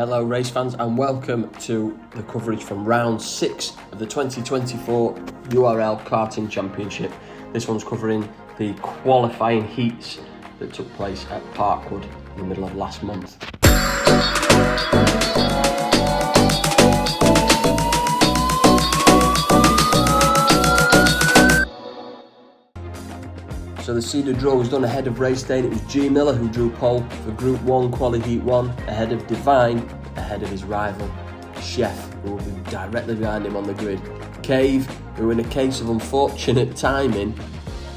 Hello race fans and welcome to the coverage from round 6 of the 2024 URL Karting Championship. This one's covering the qualifying heats that took place at Parkwood in the middle of last month. So the seeded draw was done ahead of race day, and it was G Miller who drew pole for Group 1 Quali Heat 1 ahead of Divine, ahead of his rival Chef, who will be directly behind him on the grid. Cave, who in a case of unfortunate timing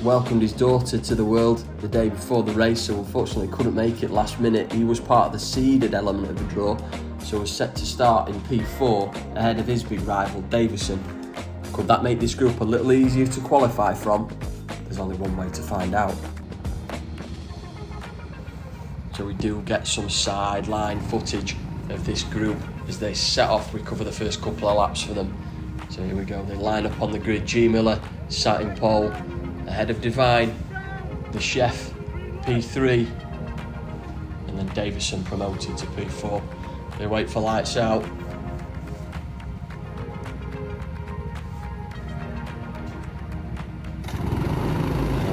welcomed his daughter to the world the day before the race, so unfortunately couldn't make it last minute. He was part of the seeded element of the draw, so was set to start in P4 ahead of his big rival Davison. Could that make this group a little easier to qualify from? There's only one way to find out. So we do get some sideline footage of this group as they set off. We cover the first couple of laps for them. So here we go, they line up on the grid. G Miller sat in pole ahead of Divine, the Chef P3, and then Davison promoted to P4. They wait for lights out.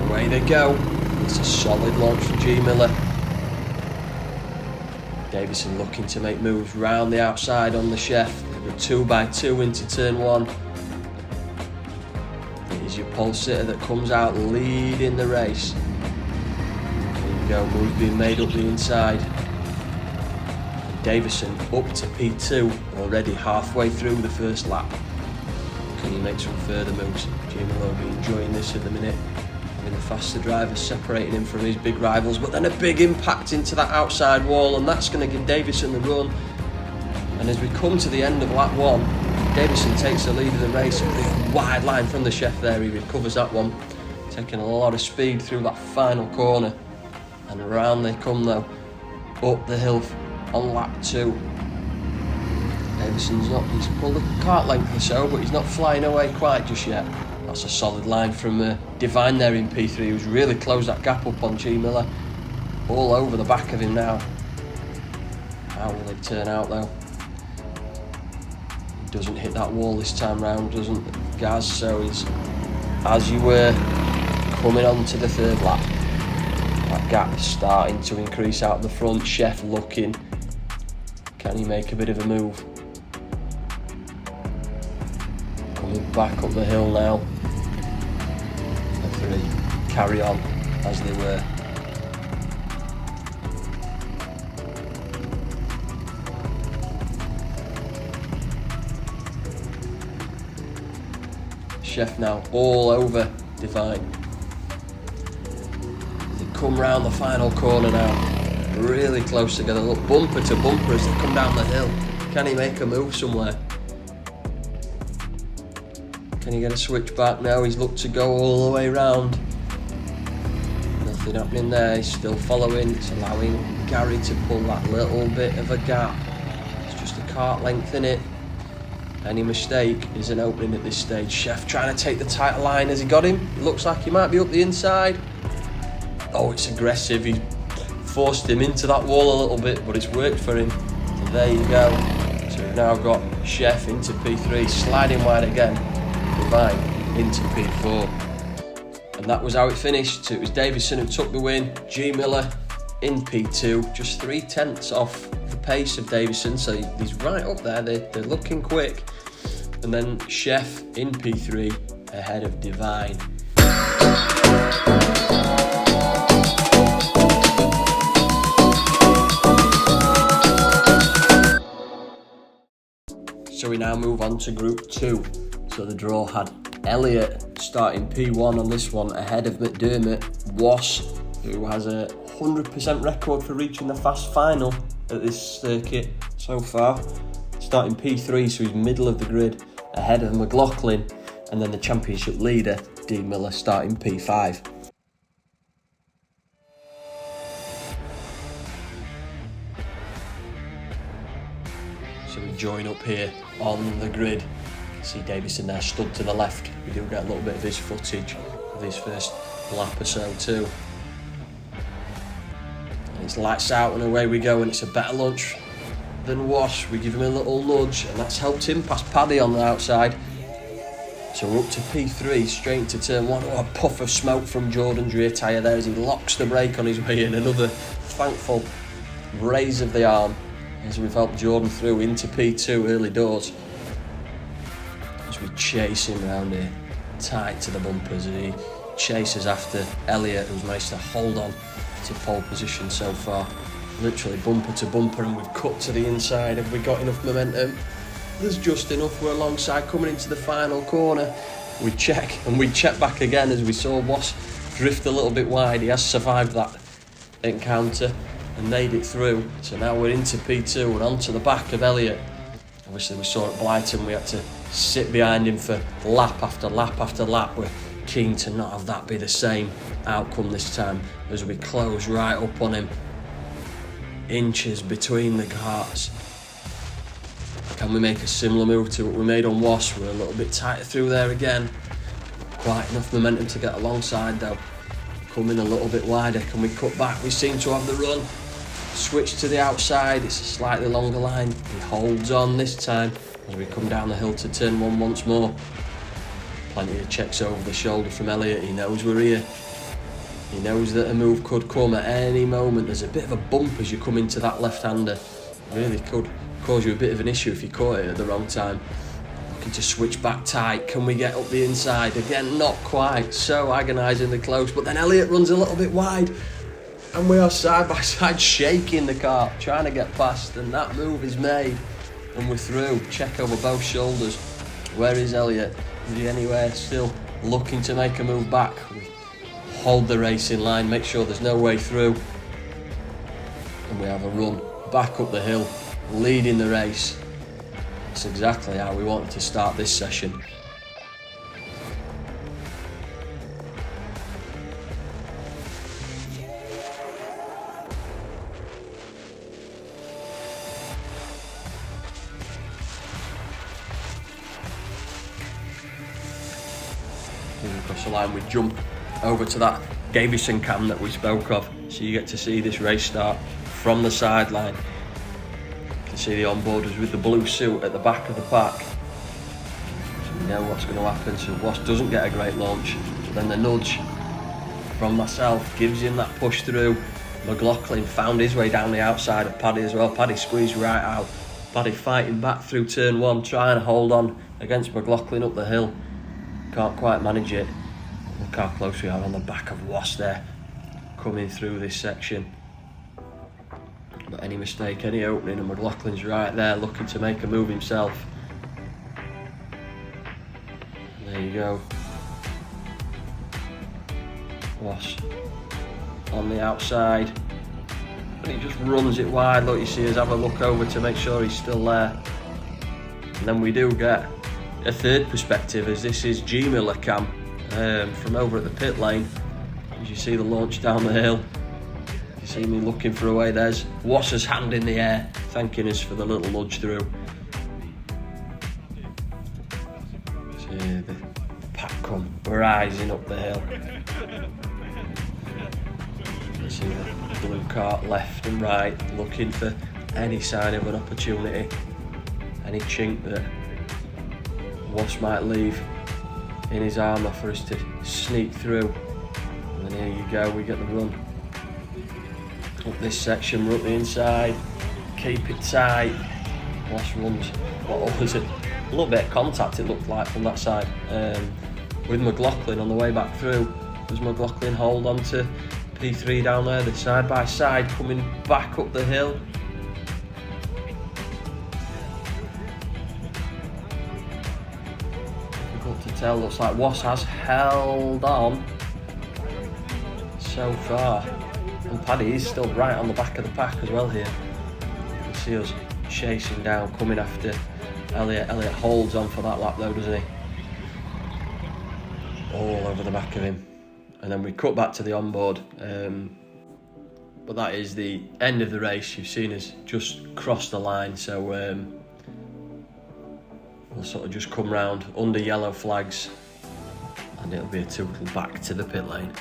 Away they go. It's a solid launch from G Miller. Davison looking to make moves round the outside on the Chef. They go 2x2 into turn 1. Here's your pole sitter that comes out leading the race. There you go, moves being made up the inside. And Davison up to P2, already halfway through the first lap. Can he make some further moves? G Miller will be enjoying this at the minute. The faster driver separating him from his big rivals, but then a big impact into that outside wall, and that's going to give Davison the run. And as we come to the end of lap 1, Davison takes the lead of the race. A big wide line from the Chef there, he recovers that one, taking a lot of speed through that final corner, and around they come though, up the hill on lap 2. Davison's not, he's pulled a kart length or so, but he's not flying away quite just yet. That's a solid line from Divine there in P3, who's really closed that gap up on G Miller. All over the back of him now. How will it turn out though? He doesn't hit that wall this time round, doesn't Gaz? So he's, as you were, coming on to the third lap. That gap is starting to increase out the front. Chef looking. Can he make a bit of a move? Coming back up the hill now. The 3 carry on as they were. Chef now all over Divine. They come round the final corner now, really close together. Look, bumper to bumper as they come down the hill. Can he make a move somewhere? Can he get a switch back now? He's looked to go all the way round. Nothing happening there, he's still following. It's allowing Gary to pull that little bit of a gap. It's just a kart length in it. Any mistake is an opening at this stage. Chef trying to take the tighter line. Has he got him? It looks like he might be up the inside. Oh, it's aggressive. He forced him into that wall a little bit, but it's worked for him. So there you go. So we've now got Chef into P3, sliding wide again. Divine into P4, and that was how it finished. So it was Davison who took the win. G Miller in P2, just 3/10 off the pace of Davison, so he's right up there. They're looking quick. And then Chef in P3 ahead of Divine. So we now move on to Group 2. So the draw had Elliott starting P1 on this one ahead of McDermott. Was, who has a 100% record for reaching the fast final at this circuit so far, starting P3, so he's middle of the grid ahead of McLaughlin, and then the championship leader D Miller starting P5. So we join up here on the grid. See Davison there stood to the left. We do get a little bit of his footage of his first lap or so too. And it's lights out and away we go, and it's a better launch than Was. We give him a little nudge, and that's helped him past Paddy on the outside. So we're up to P3, straight into turn 1. Oh, a puff of smoke from Jordan's rear tyre there as he locks the brake on his way in. Another thankful raise of the arm as we've helped Jordan through into P2 early doors. As we chase him round here, tight to the bumpers, and he chases after Elliot, who's managed to hold on to pole position so far. Literally bumper to bumper, and we've cut to the inside. Have we got enough momentum? There's just enough. We're alongside coming into the final corner. We check, and we check back again as we saw Was drift a little bit wide. He has survived that encounter and made it through. So now we're into P2 and onto the back of Elliot. Obviously we saw at Blyton we had to sit behind him for lap after lap after lap. We're keen to not have that be the same outcome this time as we close right up on him. Inches between the carts. Can we make a similar move to what we made on Was? We're a little bit tighter through there again. Quite enough momentum to get alongside though. Coming a little bit wider. Can we cut back? We seem to have the run. Switch to the outside. It's a slightly longer line. He holds on this time as we come down the hill to turn 1 once more. Plenty of checks over the shoulder from Elliot. He knows we're here. He knows that a move could come at any moment. There's a bit of a bump as you come into that left-hander. Really could cause you a bit of an issue if you caught it at the wrong time. Looking to switch back tight. Can we get up the inside? Again, not quite. So agonisingly close. But then Elliot runs a little bit wide. And we are side by side shaking the car, trying to get past. And that move is made. And we're through. Check over both shoulders. Where is Elliot? Is he anywhere still looking to make a move back? We hold the race in line, make sure there's no way through. And we have a run back up the hill, leading the race. That's exactly how we wanted to start this session. Across the line, we jump over to that Davison cam that we spoke of, so you get to see this race start from the sideline. You can see the onboarders with the blue suit at the back of the pack. So we know what's going to happen. So Was doesn't get a great launch, but then the nudge from myself gives him that push through. McLaughlin found his way down the outside of Paddy as well. Paddy squeezed right out. Paddy fighting back through turn 1, trying to hold on against McLaughlin up the hill. Can't quite manage it. Look how close we are on the back of Was there, coming through this section. But any mistake, any opening, and McLaughlin's right there looking to make a move himself. There you go. Was on the outside. But he just runs it wide. Look, you see us have a look over to make sure he's still there. And then we do get a third perspective, as this is G Miller cam from over at the pit lane. As you see the launch down the hill, you see me looking for a way. There's Wasser's hand in the air, thanking us for the little nudge through. See the pack come rising up the hill. You see the blue cart left and right, looking for any sign of an opportunity, any chink that Was might leave in his armour for us to sneak through. And then here you go, we get the run up this section. We're up the inside, keep it tight. Was runs, what was it? A little bit of contact it looked like from that side with McLaughlin on the way back through. Does McLaughlin hold on to P3 down there? The side by side coming back up the hill. To tell, looks like Was has held on so far, and Paddy is still right on the back of the pack as well here. You can see us chasing down, coming after Elliot. Elliot holds on for that lap though, doesn't he? All over the back of him. And then we cut back to the onboard, but that is the end of the race. You've seen us just cross the line, so we'll sort of just come round under yellow flags and it'll be a total back to the pit lane.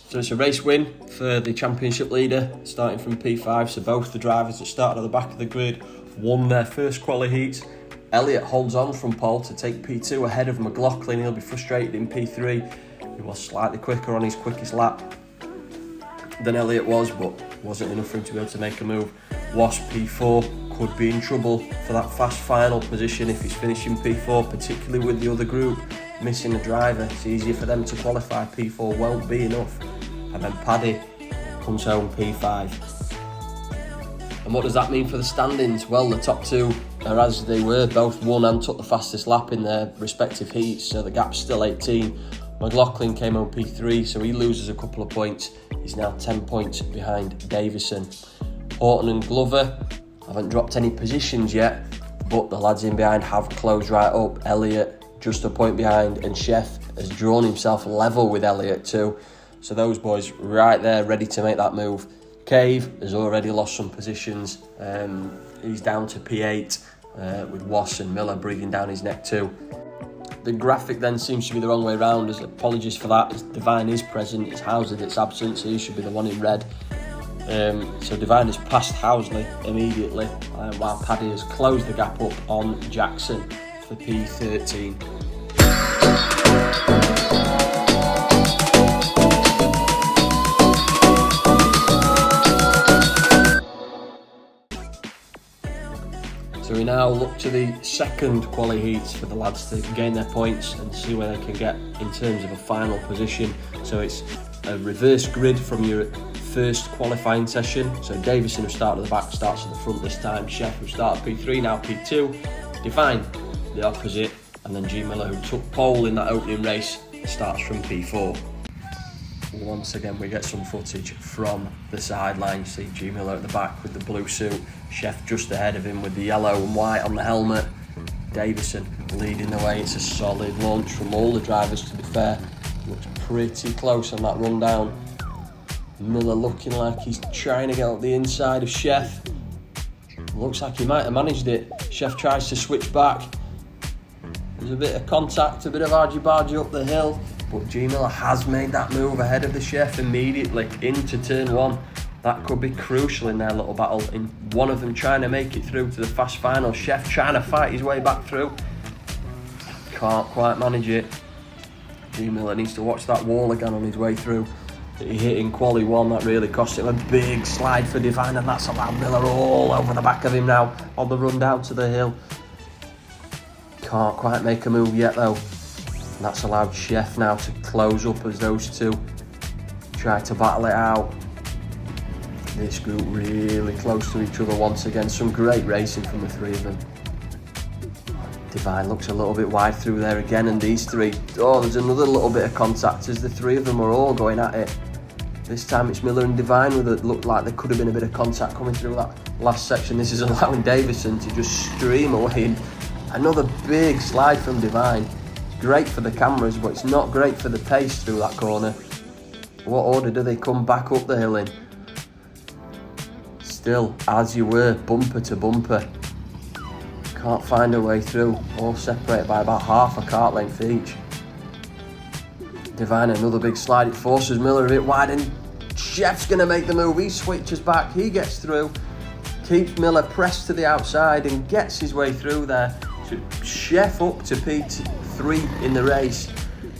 So it's a race win for the championship leader, starting from P5. So both the drivers that started at the back of the grid won their first quali heats. Elliott holds on from pole to take P2 ahead of McLaughlin. He'll be frustrated in P3. He was slightly quicker on his quickest lap than Elliott was, but wasn't enough for him to be able to make a move. Wasp P4 could be in trouble for that fast final position if he's finishing P4, particularly with the other group missing a driver. It's easier for them to qualify. P4 won't be enough. And then Paddy comes home P5. And what does that mean for the standings? Well, the top two are as they were, both won and took the fastest lap in their respective heats, so the gap's still 18. McLaughlin came home P3, so he loses a couple of points. He's now 10 points behind Davison. Horton and Glover haven't dropped any positions yet, but the lads in behind have closed right up. Elliott just a point behind, and Chef has drawn himself level with Elliott too. So those boys right there ready to make that move. Cave has already lost some positions. He's down to P8 with Wass and Miller breathing down his neck too. The graphic then seems to be the wrong way around. As apologies for that, as Divine is present, it's Housley that's absent, so he should be the one in red. So Divine has passed Housley immediately, while Paddy has closed the gap up on Jackson for P13. So we now look to the second quali heats for the lads to gain their points and see where they can get in terms of a final position. So it's a reverse grid from your first qualifying session. So Davison, who started at the back, starts at the front this time. Chef, who started P3, now P2. Divine, the opposite. And then G Miller, who took pole in that opening race, starts from P4. Once again, we get some footage from the sideline. See G Miller at the back with the blue suit. Chef just ahead of him with the yellow and white on the helmet. Davison leading the way. It's a solid launch from all the drivers, to be fair. Looks pretty close on that rundown. Miller looking like he's trying to get up the inside of Chef. Looks like he might have managed it. Chef tries to switch back. There's a bit of contact, a bit of argy-bargy up the hill, but G Miller has made that move ahead of the Chef immediately into turn one. That could be crucial in their little battle, in one of them trying to make it through to the fast final. Chef trying to fight his way back through. Can't quite manage it. G Miller needs to watch that wall again on his way through that he hit in quali one. That really cost him a big slide for Divine, and that's allowed Miller all over the back of him now on the run down to the hill. Can't quite make a move yet though. And that's allowed Chef now to close up as those two try to battle it out. This group really close to each other once again. Some great racing from the three of them. Divine looks a little bit wide through there again, and these three, oh, there's another little bit of contact as the three of them are all going at it. This time it's Miller and Divine with it. Looked like there could have been a bit of contact coming through that last section. This is allowing Davison to just stream away. And another big slide from Divine. It's great for the cameras, but it's not great for the pace through that corner. What order do they come back up the hill in? Still, as you were, bumper to bumper. Can't find a way through, all separated by about half a kart length each. Divine, another big slide, it forces Miller a bit wide, and Chef's going to make the move. He switches back, he gets through, keeps Miller pressed to the outside and gets his way through there. So Chef up to P3 in the race.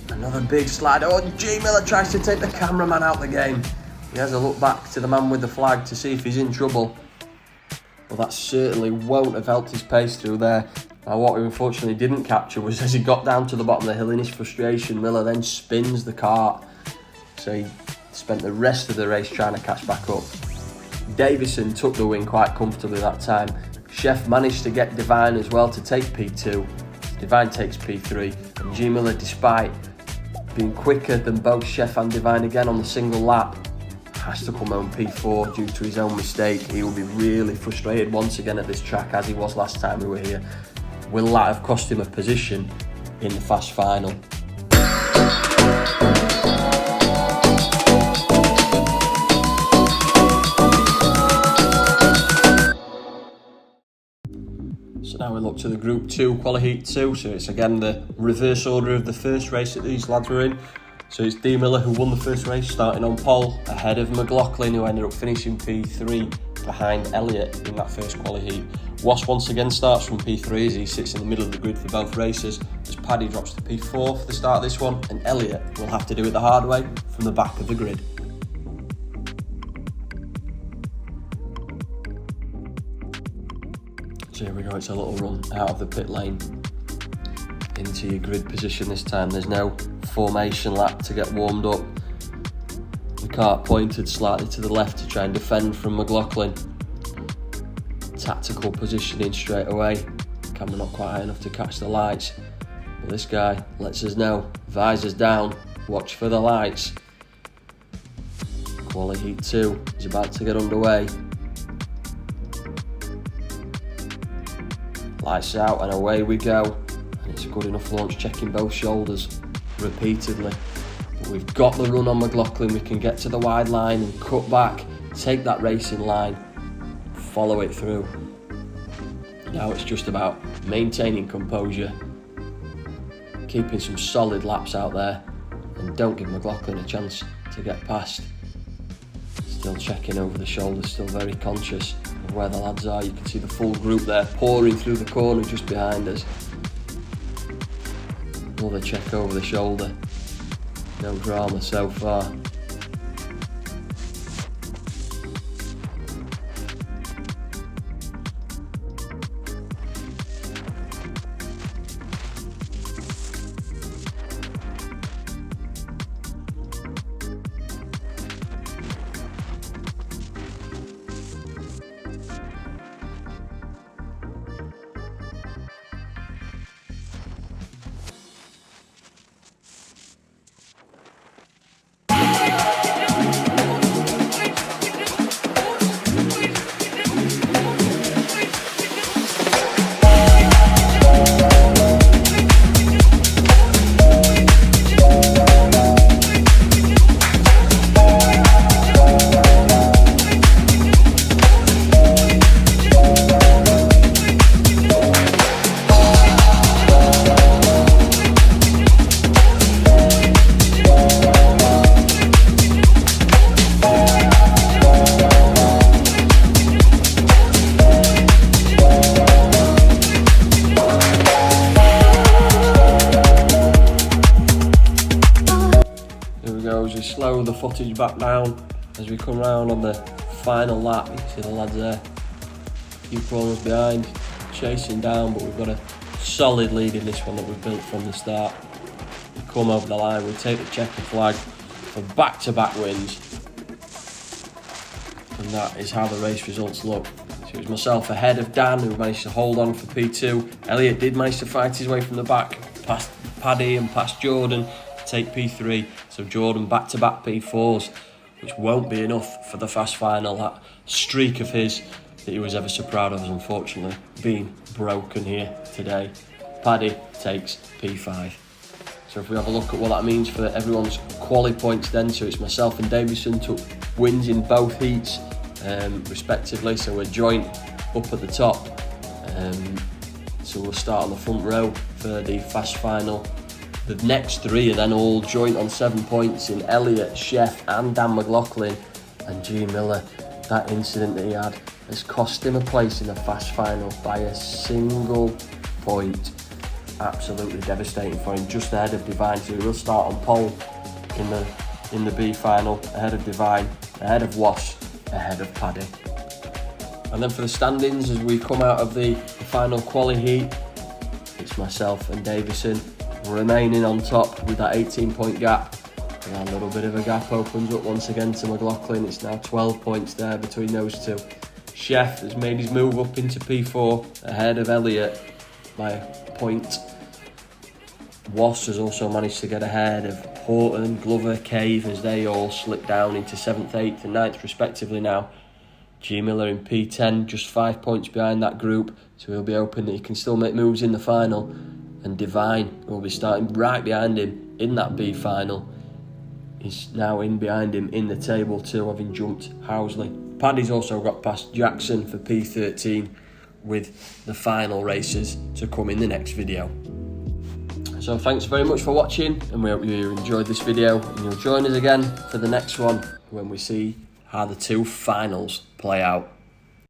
Another big slide. Oh, G Miller tries to take the cameraman out the game. He has a look back to the man with the flag to see if he's in trouble. Well, that certainly won't have helped his pace through there. Now, what we unfortunately didn't capture was as he got down to the bottom of the hill in his frustration, Miller then spins the kart. So he spent the rest of the race trying to catch back up. Davison took the win quite comfortably that time. Chef managed to get Divine as well to take P2. Divine takes P3. And G Miller, despite being quicker than both Chef and Divine again on the single lap, has to come home P4 due to his own mistake. He will be really frustrated once again at this track, as he was last time we were here. Will that have cost him a position in the fast final? So now we look to the Group 2 Quali Heat 2. So it's again the reverse order of the first race that these lads were in. So it's D Miller who won the first race, starting on pole, ahead of McLaughlin, who ended up finishing P3 behind Elliott in that first quali heat. Wass once again starts from P3 as he sits in the middle of the grid for both races, as Paddy drops to P4 for the start of this one, and Elliott will have to do it the hard way from the back of the grid. So here we go, it's a little run out of the pit lane into your grid position this time. There's no formation lap to get warmed up. The kart pointed slightly to the left to try and defend from McLaughlin. Tactical positioning straight away. Camera not quite high enough to catch the lights, but this guy lets us know. Visors down, watch for the lights. Quali heat 2 is about to get underway. Lights out and away we go. And it's a good enough launch, checking both shoulders repeatedly. But we've got the run on McLaughlin. We can get to the wide line and cut back, take that racing line, follow it through. Now it's just about maintaining composure, keeping some solid laps out there, and don't give McLaughlin a chance to get past. Still checking over the shoulders, still very conscious of where the lads are. You can see the full group there pouring through the corner just behind us. Another check over the shoulder. No drama so far. We slow the footage back down as we come round on the final lap. You can see the lads there, a few corners behind, chasing down, but we've got a solid lead in this one that we've built from the start. We come over the line, we take the checker flag for back-to-back wins, and that is how the race results look. So it was myself ahead of Dan, who managed to hold on for P2. Elliott did manage to fight his way from the back, past Paddy and past Jordan, take P3, so Jordan back-to-back P4s, which won't be enough for the fast final. That streak of his that he was ever so proud of is unfortunately being broken here today. Paddy takes P5. So if we have a look at what that means for everyone's quali points then, so it's myself and Davison took wins in both heats respectively, so we're joint up at the top. So we'll start on the front row for the fast final. The next three are then all joint on 7 points in Elliott, Sheff and Dan McLaughlin. And G Miller, that incident that he had has cost him a place in the fast final by a single point. Absolutely devastating for him, just ahead of Divine. So he will start on pole in the B final, ahead of Divine, ahead of Wash, ahead of Paddy. And then for the standings, as we come out of the final quali heat, it's myself and Davison remaining on top with that 18-point gap, and a little bit of a gap opens up once again to McLaughlin. It's now 12 points there between those two. Sheff has made his move up into P4 ahead of Elliott by a point. Wass has also managed to get ahead of Horton, Glover, Cave, as they all slip down into 7th, 8th and 9th respectively now. G Miller in P10, just 5 points behind that group, so he'll be hoping that he can still make moves in the final. And Divine will be starting right behind him in that B final. He's now in behind him in the table too, having jumped Housley. Paddy's also got past Jackson for P13, with the final races to come in the next video. So thanks very much for watching, and we hope you enjoyed this video, and you'll join us again for the next one when we see how the two finals play out.